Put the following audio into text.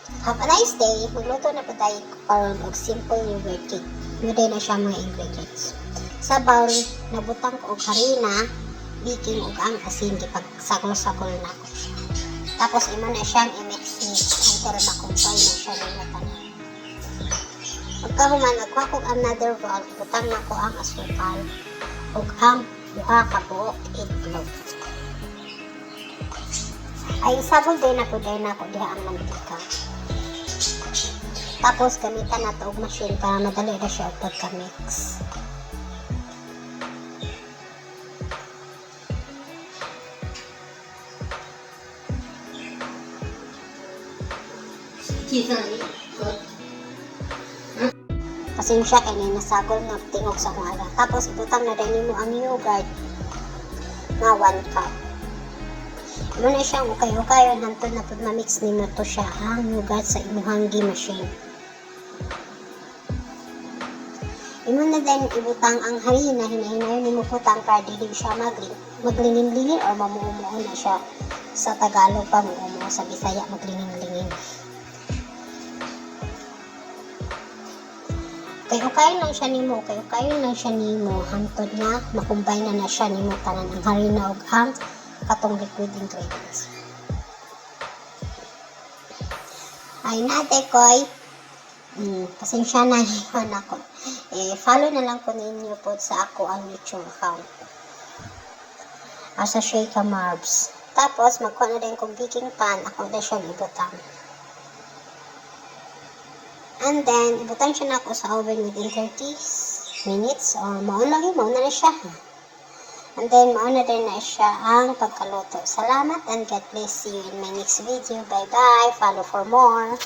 Have a nice day. Magluto na po tayo karon og simple yogurt cake. Nuday na siya mga ingredients. Sa bowl, nabutang ko og harina, baking ug ang asin gipagsakol-sakol na ko siya. Tapos imo na siyang i-mix until makumpay na siya ng matanan. Pagkahuman, nagkuha ko another bowl, butang na ko ang asukal ug ang duha ka buok itlog. Ay sabog din ako diha ang mantika. Tapos gamitan na ito og machine para madali na siya og pagka-mix. Pasensya kay ni nasagol nga tingog sa akong ala. Tapos ibutang na din mo ang yogurt nga 1 cup. Imo na siyang ukay-ukayon hantod na pud ma-mix nimo to siya ang yogurt sa imong machine. Imo na din ibutang ang harina, hinahinayon nimo putang para dili siya maglingin-lingin or mamuumuo na siya. Sa Tagalog pa mamuumuo, sa Bisaya maglingin-lingin. Kay-ukayon lang siya nimo hantod na makumbay na siya nimo tanan ang harina ug ang katong liquid ingredients. Ay nate koy. Pasensya na yun ako. Follow na lang po ninyo po sa ako ang YouTube account. Asa Sheikha Marbs. Tapos magkuha na din kong baking pan. Ako na siya ibutang. And then, ibutang siya na ako sa oven within 30 minutes or mauna na siya. And then, mauna din na siya ang pagkaluto. Salamat and God bless you in my next video. Bye-bye. Follow for more.